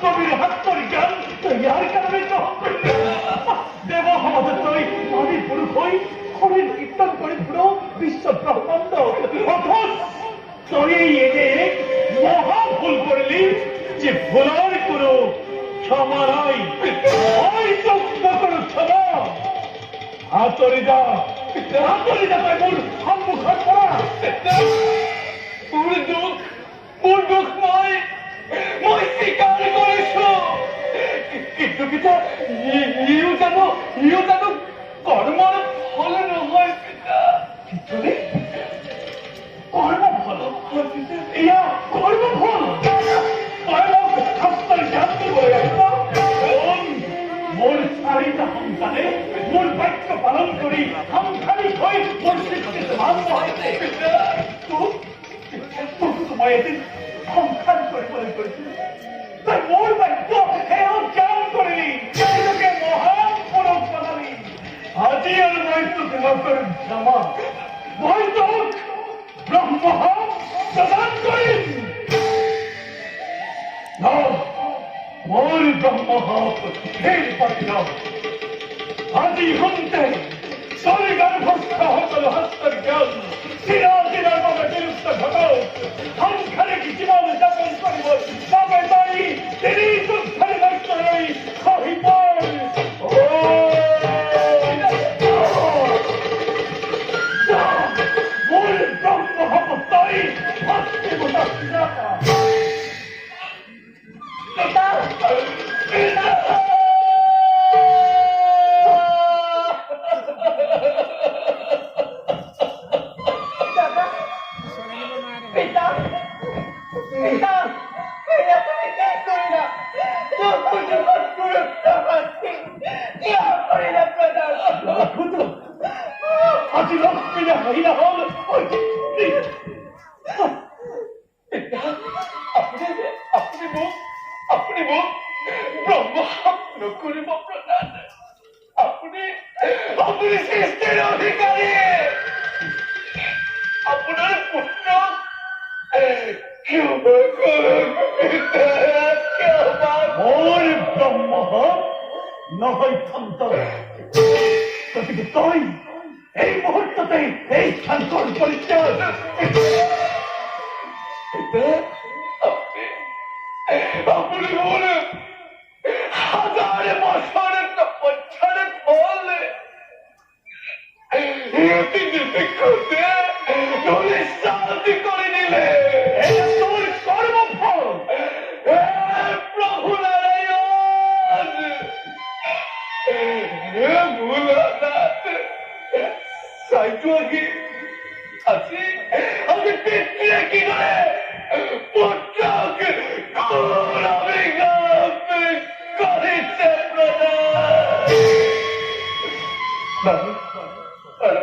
কবির হাত্তর জ্ঞান ইয়ার কারণে গ্রহণ করি দেব আমাদের তৈ আমি পুরুষ হই হরিণ কীর্তন করে পুরো বিশ্ব ব্রহ্মাণ্ড অথচ তুই এনে মহা ভুল করলি যে ভুলার কোনো ক্ষমা নাই ওই চক্র কোনো ক্ষমা হাতরিদা হাতরিদা তাই মূল সম্মুখ করা মোৰ দুখ মই স্বীকাৰ কৰিছো কিন্তু পিতা ইও জানো কৰ্মৰ ফল নহয় পিতা কিন্তু কর্মফল ইয়া কর্মফল শাস্ত্র জ্ঞান বলে মোর চারিটা সন্তানে মোর বাক্য পালন করি সংসারী হয়ে মোর সৃষ্টিত ভাগ্য হয়েছে তোমায় এদিন সংসার কৰিবলৈ কৰিছিল তাই মোর বাক্য সেও জ্ঞান কৰিলি তোকে মহান পুরুষ বানালি আজি আর মই তোকে নকর ক্ষমা মই তোক ব্রহ্ম প্রদান করিম মোর ব্রহ্ম ফের পাঠিল আজি হন্তে তোর গর্ভস্থ হতল হস্তর জ্ঞান চিরাচিরার বাবে বিলুপ্ত ঘটক সংসারে কি জীবন যাপন করিব তবে তাই তিনি যুদ্ধের দায়িত্ব রই কহিব মোর ব্রহ্ম হবতাই হস্তে গোটা সিরাতা আজি লক্ষ্মীরা হইলা হল আপুনি মোক ব্ৰহ্ম নকৰিব প্ৰদান আপুনি সৃষ্টিৰ অধিকাৰী আপোনাৰ পুত্ৰক মোর ব্রহ্ম নহয় সন্তান গতিকে তই এই মুহূর্ততে এই স্থান পরিচয় আপনি বলে হাজার বছরের তপস্যার ফল শান্তি করে নিলে তোর কর্মফল প্রভু নারায়ণ ভোলানাথ সাইটু আগে আমি পিতৃ কি করে পুত্রক করেছে প্রদান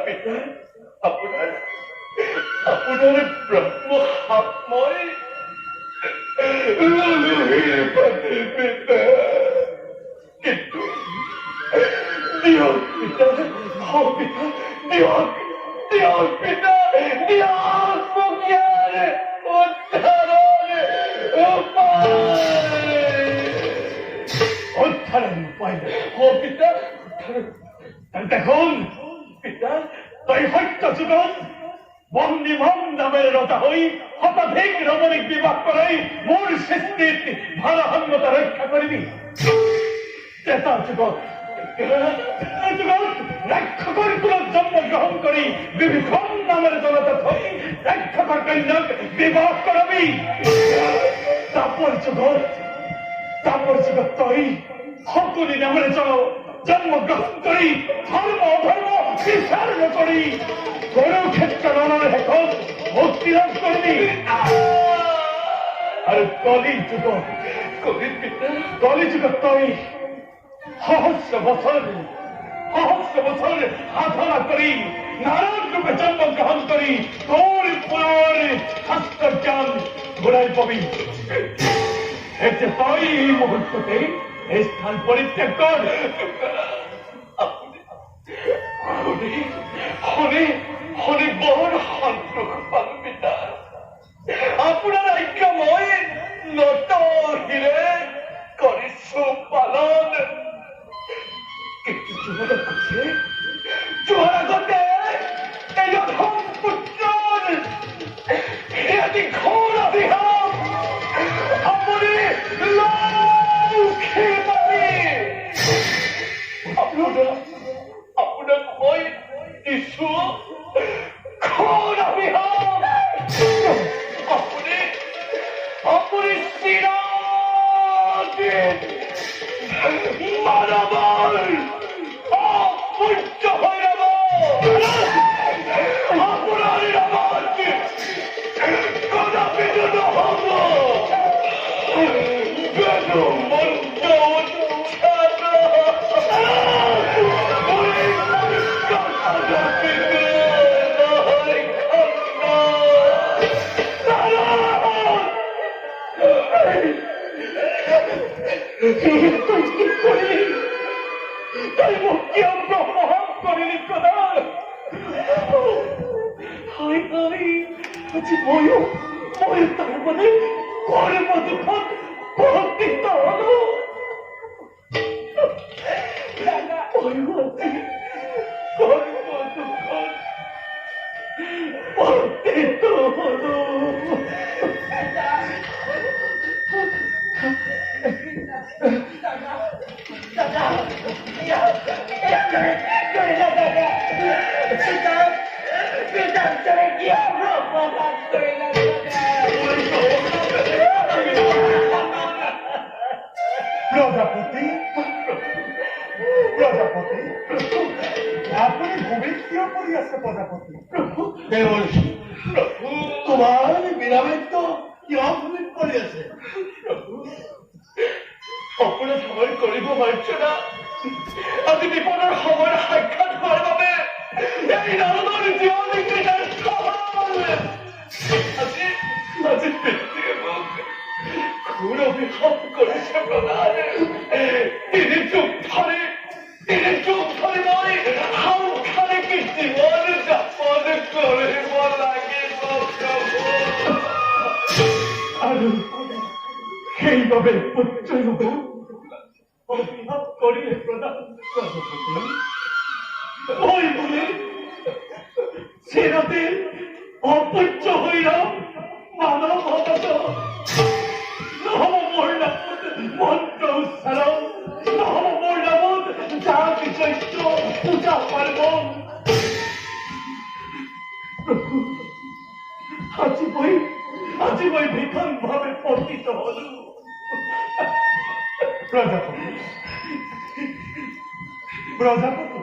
পিতা আপনার ব্রহ্ম হাতময় পিতা কিন্তু দিয়ক পিতা পিতা দিয়ক পিতা দিয়ক মুখিয়ার উদ্ধারণ উপায় পিতা দেখুন পিতা তই সত্য যুগত বন্দী মন নামের রতা হই হতাধিক রমণীক বিবাহ করাই মোর সৃষ্টিত ভারসাম্যতা রক্ষা করিবি তেতা যুগত রাক্ষসৰ কুলত জন্ম গ্ৰহণ কৰি বিভীষণ নামেৰে জনতা থৈ ৰাক্ষসৰ কন্যাক বিবাহ কৰাবি তাপৰ যুগত তই শকুনি নামেৰে জন্ম গ্ৰহণ কৰি ধৰ্ম অধৰ্ম বিচাৰ নকৰি কুৰুক্ষেত্ৰ ৰণৰ শেষত মুক্তি লাভ কৰিবি আৰু কলি যুগত তই সহস্র বছর সাধনা করি নারদ রূপে জন্ম গ্রহণ করি তোর পুনর শাস্ত্র জ্ঞান ঘুরাই পাবি এতে তই এই মুহূর্ততে এই স্থান পরিত্যাগ কর হলে বড় সন্তোষ পাল পিতা আপনার আজ্ঞা মই নত হিরে তুই কি করলি? তাই মুক্তি অপহরণ করিলি প্রধান। হায় হায়, আজ ময়ূ তার মানে কর্ম দুঃখ পতিত হলো। ময়ূ আজ কর্ম দুঃখ পতিত হলো। প্রজাপতি, প্রজাপতি, আপনি ভূমি কিয় পড়ি আছে প্রজাপতি? দেৱৰ্ষি, তোমাৰ বিৰামিত্য কিয় ভূমিত পৰি আছে? সকলো সময় কৰিব পাৰিছো না। আজি বিপদৰ সময়ত সাক্ষাৎ হোৱাৰ বাবে এই নাৰদৰ জীৱনী ক্ৰীড়াৰ সফল। আজি পিতৃয়ে মোক ঘোৰ অভিশাপ কৰিছে প্ৰধান। তিনি যুগ ধৰি মই সাংসাৰে কি জীৱন যাপন কৰিব লাগিব আৰু সেইবাবে পুত্ৰই হ'ব অভিশাপ কৰিলে প্ৰধান। মই বোলে চিৰদিন অপূজ্য হৈ ৰম মানৱ সমাজ। নহ'ব মোৰ নামত মন্ত্ৰ উচ্চাৰণ, নহ'ব মোৰ নামত জাতি যজ্ঞ পূজা পাৰ্বণ। আজি মই ভীষণভাৱে পতিত হলো। প্ৰজাপতি, প্ৰজাপতি,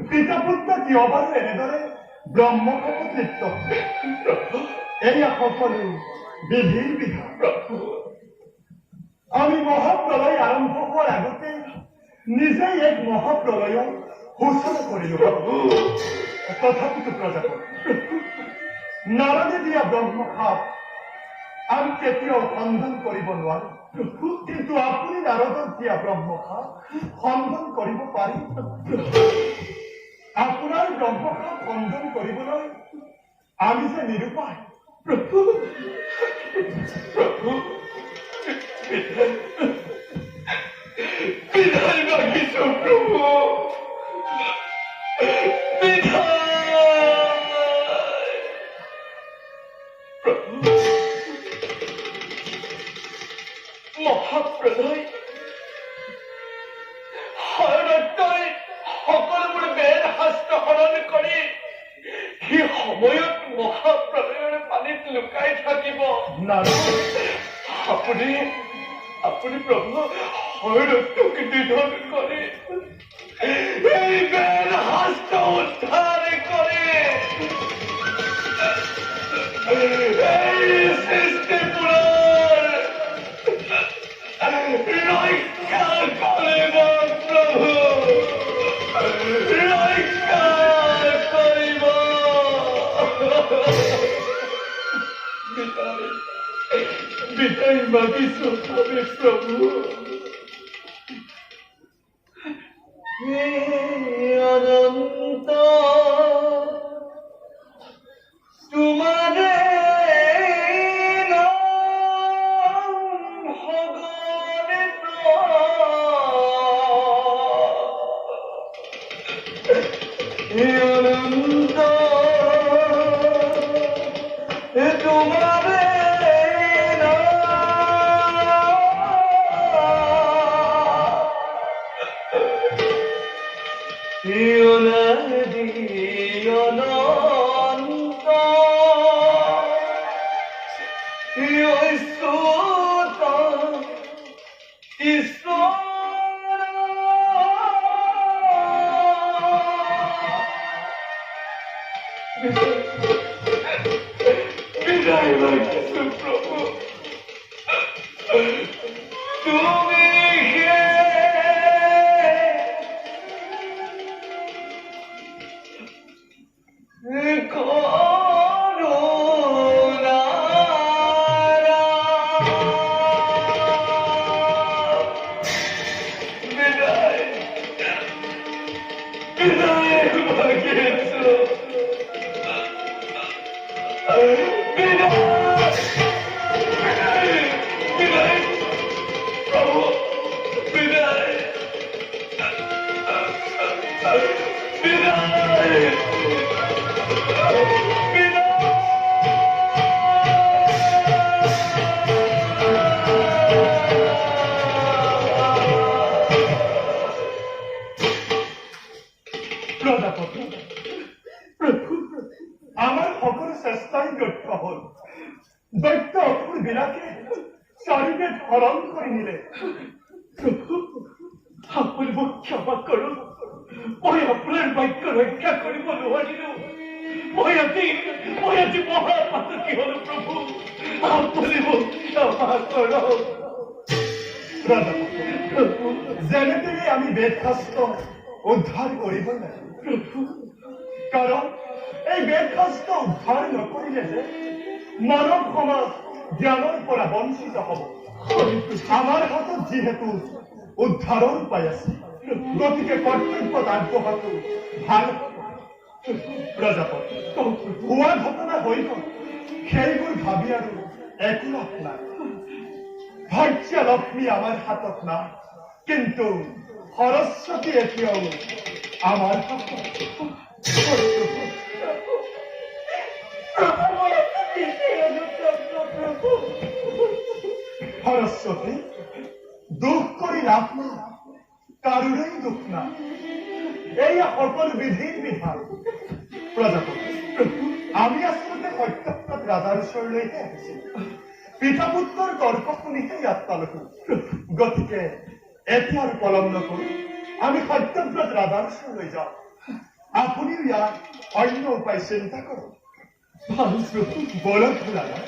পিতা পুত্ৰ কিয় বাৰু এনেদৰে ব্ৰহ্মশপত লিপ্ত? এয়া সকলো বিধিৰ বিধান। আমি মহাপ্ৰলয় আৰম্ভ হোৱাৰ আগতে নিজেই এক মহাপ্ৰলয়ৰ সূচনা কৰিলো। তথাপিতো প্ৰজাপতি, নাৰদে দিয়া ব্ৰহ্মশাপ আমি কেতিয়াও খণ্ডন কৰিব নোৱাৰো। কিন্তু আপুনি নাৰদক দিয়া ব্ৰহ্মশাপ খণ্ডন কৰিব পাৰি। আপোনাৰ ব্ৰহ্মশাপ খণ্ডন কৰিবলৈ আমি যে নিৰুপায়। প্ৰভু, বিধান মাগিছো প্ৰভু, মহাপ্ৰলয় শৰণলৈ সকলোবোৰ বেদ শাস্ত্ৰ হৰণ কৰি সেই সময়ত মহাপ্ৰলয়ৰ পানীত লুকাই থাকিব। আপুনি প্ৰভু শৰণটোক নিধন কৰি এই বেদ শাস্ত্ৰ উদ্ধাৰ কৰি এই সৃষ্টিপুৰৰ ৰক্ষা কৰিব প্ৰভু, ৰক্ষা কৰিব। বিদায় মাগিছো আমি প্ৰভু। অনন্ত তোমাৰে বিদায় মাগিছো প্ৰভু। তুমি সে করুণা বিদায় বিদায় ভাগিয়েছ বিদায় প্রভু বিদায় বিদায় প্রজাপতি প্রভু আমার সকল চেষ্টাই ব্যর্থ হল দৈত্য অসুর বিলাকে চারিবে হরণ কৰি নিলে প্রভু আপুনি মোক ক্ষমা কৰক মই আপোনাৰ বাক্য ৰক্ষা কৰিব নোৱাৰিলো মই আজি মহাপাতকী হলো প্ৰভু আপুনি মোক ক্ষমা কৰক প্ৰজাপতি প্ৰভু যেনেদৰে আমি বেদশাস্ত্ৰ উদ্ধাৰ কৰিব লাগিব কাৰণ এই বেদশাস্ত্ৰ উদ্ধাৰ নকৰিলে যে মানৱ সমাজ জ্ঞানৰ পৰা বঞ্চিত হ'ব আমাৰ হাতত যিহেতু উদ্ধাৰৰ উপায় আছে গতিকে কৰ্তব্যত আগবঢ়াটো ভাল প্ৰজাপতি হোৱা ঘটনা হৈ গ'ল সেইবোৰ ভাবি আৰু একো লাভ নাই ভাগ্য লক্ষ্মী আমাৰ হাতত নাই কিন্তু সৰস্বতী এতিয়াও আমার সরস্বতী দুঃখ কৰি লাভ নাই কাৰোৰেই দুখ নাই এই সকলো বিধিৰ বিধান প্ৰজাপতি আমি আচলতে সত্যব্ৰত ৰাজাৰ ওচৰলৈকে আহিছিলো পিতা পুত্ৰৰ তৰ্ক শুনিহে ইয়াত পালো গতিকে এতিয়া আৰু পলম নকৰি আমি সত্যব্ৰত ৰাজাৰ ওচৰলৈ যাওঁ আপুনিও ইয়াত অন্য উপায় চিন্তা কৰক বলক ৰাজা